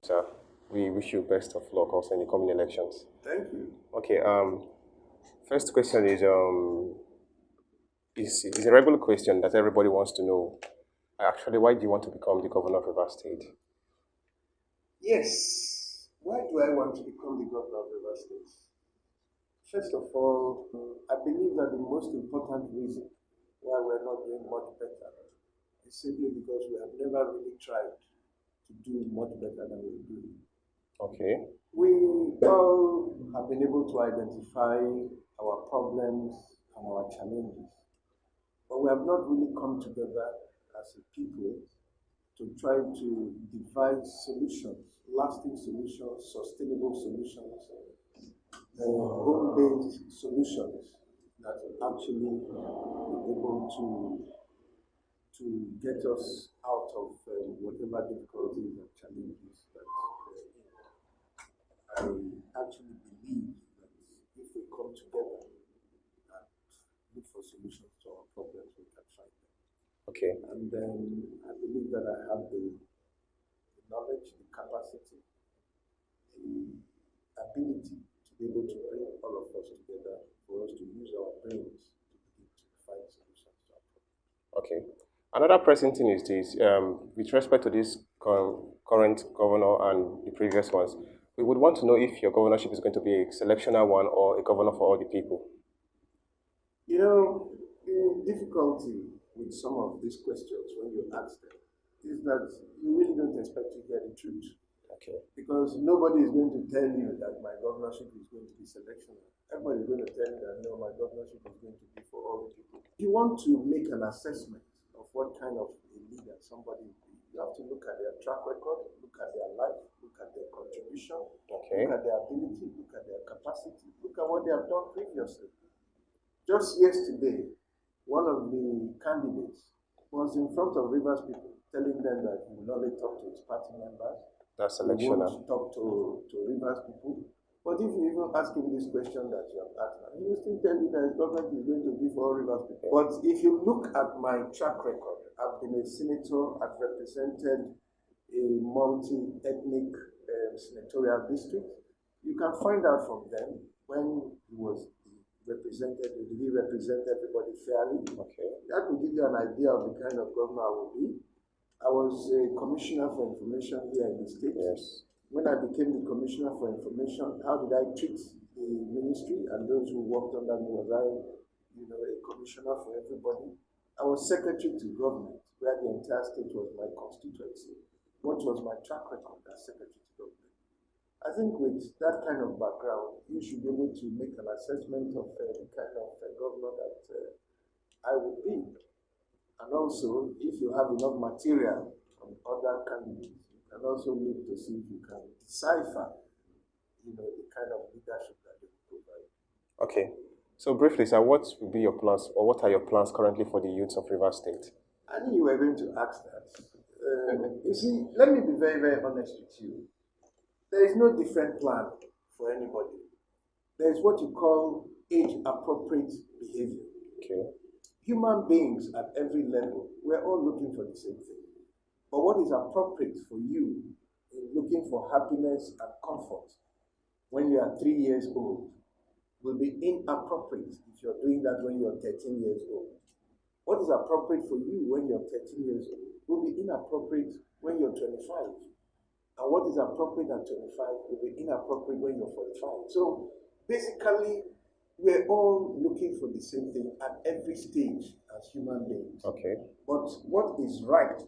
Sir, we wish you best of luck also in the coming elections. Thank you. Okay, first question is a regular question that everybody wants to know. Actually, why do you want to become the governor of Rivers State? Yes. Why do I want to become the governor of Rivers State? First of all, I believe that the most important reason why we're not doing much better is simply because we have never really tried to do much better than we're doing. Okay, We all have been able to identify our problems and our challenges, but we have not really come together as a people to try to devise solutions, lasting solutions, sustainable solutions, home-based solutions that will actually be able to get us out of whatever difficulties and challenges that I actually believe that if we come together and look for solutions to our problems, we can find them. okay, And then I believe that I have the knowledge, the capacity, the ability to be able to bring all of us together for us to use our brains to begin to find solutions to our problems. okay. Another pressing thing is this, with respect to this current governor and the previous ones, we would want to know if your governorship is going to be a selectional one or a governor for all the people. You know, the difficulty with some of these questions when you ask them is that you really don't expect to hear the truth. Okay, Because nobody is going to tell you that my governorship is going to be selectional. Everybody is going to tell you that no, my governorship is going to be for all the people. If you want to make an assessment of what kind of a leader somebody will be, you have to look at their track record, look at their life, look at their contribution, okay, look at their ability, look at their capacity, look at what they have done previously. Just yesterday, one of the candidates was in front of Rivers people telling them that he will only talk to his party members, that's he won't selectional. talk to Rivers people. But if you even ask him this question that you have asked, he will still tell you that his government is going to be for all Rivers people. But if you look at my track record, I've been a senator, I've represented a multi-ethnic senatorial district. You can find out from them when he was represented, did he represent everybody fairly? Okay, That will give you an idea of the kind of governor I will be. I was a commissioner for information here in the state. yes, When I became the commissioner for information, how did I treat the ministry and those who worked under me? Was I, a commissioner for everybody? I was secretary to government, where the entire state was my constituency. What was my track record as secretary to government? I think with that kind of background, you should be able to make an assessment of the kind of governor that I would be. And also, if you have enough material from other candidates, you can also look to see if you can decipher, the kind of leadership that they provide. okay. So briefly, sir, what would be your plans, or what are your plans currently for the youths of Rivers State? I knew you were going to ask that. You see, let me be very, very honest with you. There is no different plan for anybody. There is what you call age-appropriate behavior. Okay, Human beings at every level, we're all looking for the same thing. But what is appropriate for you in looking for happiness and comfort when you are 3 years old will be inappropriate if you're doing that when you're 13 years old. What is appropriate for you when you're 13 years old will be inappropriate when you're 25. And what is appropriate at 25 will be inappropriate when you're 45. So basically, we're all looking for the same thing at every stage as human beings. okay, But what is right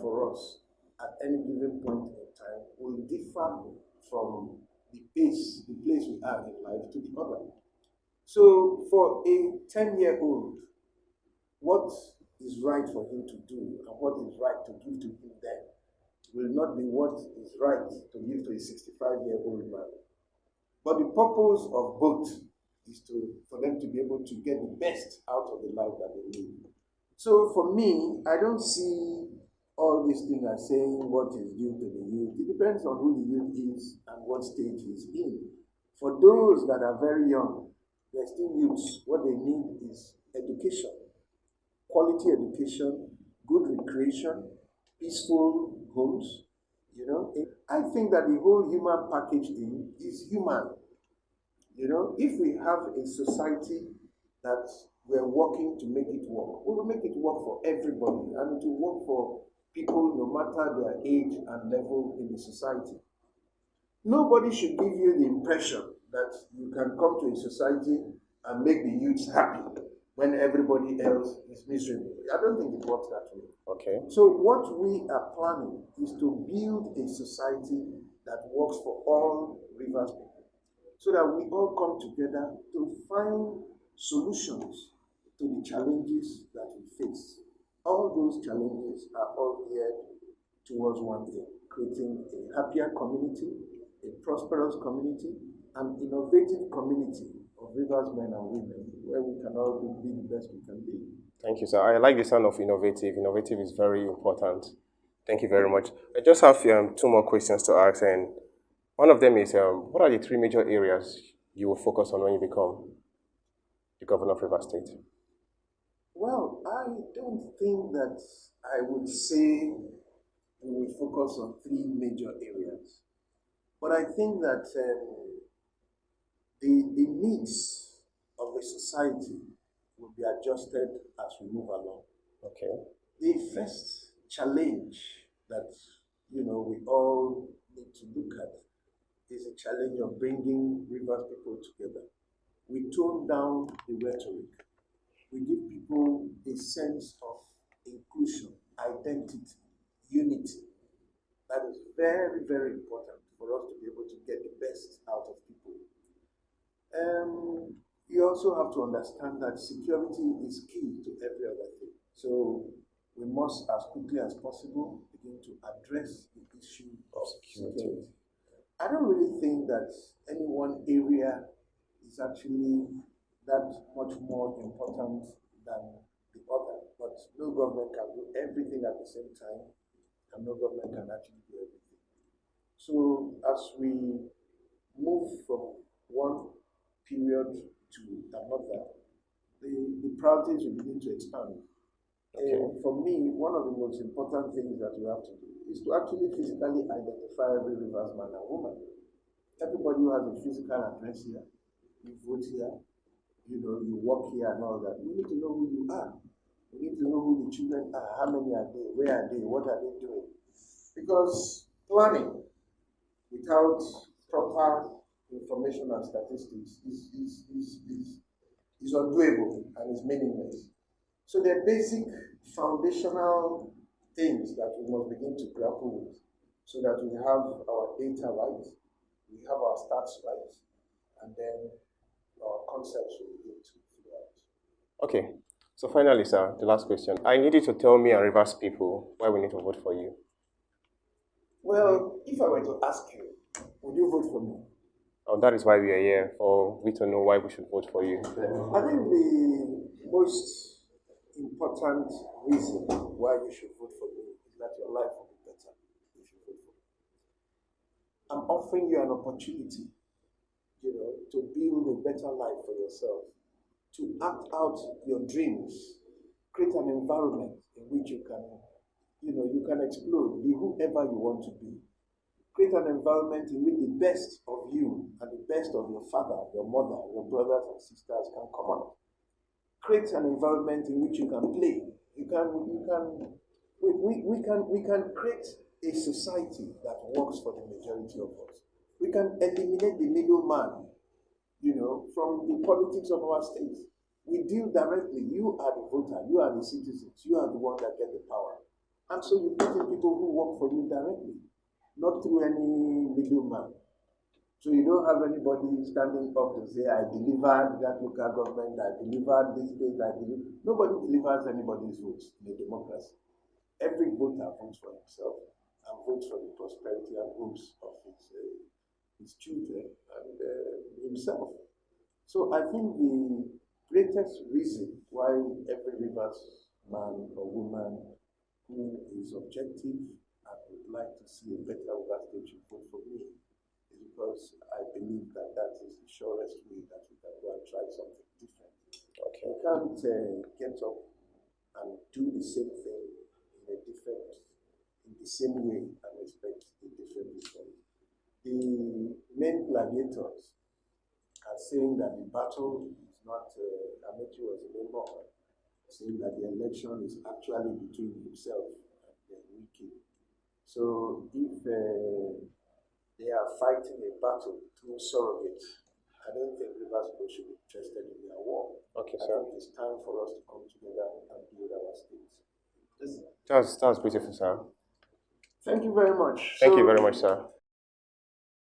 for us at any given point in time will differ from the place we are in life to the other. So for a 10-year-old, what is right for him to do and what is right to give to him then will not be what is right to give to a 65-year-old man. But the purpose of both is for them to be able to get the best out of the life that they live. So for me, I don't see all these things as saying what is due to the youth. It depends on who the youth is and what stage he's in. For those that are very young, they're still youths. What they need is education, quality education, good recreation, peaceful homes, I think that the whole human package thing is human. You know, if we have a society that we're working to make it work, we will make it work for everybody and it will work for people no matter their age and level in the society. Nobody should give you the impression that you can come to a society and make the youths happy when everybody else is miserable. I don't think it works that way. Okay. So what we are planning is to build a society that works for all Rivers people, so that we all come together to find solutions to the challenges that we face. All those challenges are all geared towards one thing: creating a happier community, a prosperous community, an innovative community of Rivers men and women where we can all be the best we can be. Thank you, sir. I like the sound of innovative. Innovative is very important. Thank you very much. I just have two more questions to ask, and one of them is, what are the three major areas you will focus on when you become the governor of Rivers State? Well, I don't think that I would say we will focus on three major areas. But I think that the needs of the society will be adjusted as we move along. Okay. The first challenge that we all need to look at is a challenge of bringing Rivers people together. We tone down the rhetoric. We give people a sense of inclusion, identity, unity. That is very, very important for us to be able to get the best out of people. You also have to understand that security is key to every other thing. So we must, as quickly as possible, begin to address the issue of security. I don't really think that any one area is actually that much more important than the other. But no government can do everything at the same time, and no government can actually do everything. So as we move from one period to another, the priorities will begin to expand. Okay. For me, one of the most important things that we have to do is to actually physically identify every Rivers man and woman. Everybody who has a physical address here, you vote here, you work here and all that. We need to know who you are. We need to know who the children are, how many are they, where are they, what are they doing. Because planning without proper information and statistics is undoable and is meaningless. So there are basic foundational things that we must begin to grapple with so that we have our data right, we have our stats right, and then our concepts will begin to figure out. Okay. So finally, sir, the last question. I need you to tell me and Rivers people why we need to vote for you. Well, if I were to ask you, would you vote for me? Oh, that is why we are here, for we to know why we should vote for you. I think the most important reason why you should vote for me is that your life will be better if you vote for me. I'm offering you an opportunity, to build a better life for yourself, to act out your dreams, create an environment in which you can explode, be whoever you want to be. Create an environment in which the best of you and the best of your father, your mother, your brothers and sisters can come out. Create an environment in which you can play. We can create a society that works for the majority of us. We can eliminate the middleman, from the politics of our state. We deal directly. You are the voter. You are the citizens. You are the one that get the power. And so you put in people who work for you directly, not through any middleman. So you don't have anybody standing up to say, I delivered that local government, I delivered this state, Nobody delivers anybody's votes in a democracy. Every voter votes for himself and votes for the prosperity and hopes of his children and himself. So I think the greatest reason why every Rivers man or woman who is objective and would like to see a better Rivers state should vote for me is because I believe that that is the surest way that we can go and try something different. Okay. You can't get up and do the same thing in the same way and expect a different the main gladiators are saying that the battle is not, Amechi was a member of, saying that the election is actually between himself and Wiki. So if they are fighting a battle through surrogates, I don't think Rivers State should be interested in their war. Okay, I sir. think it's time for us to come together and build our states. That's beautiful, sir. Thank you very much. Thank you very much, sir.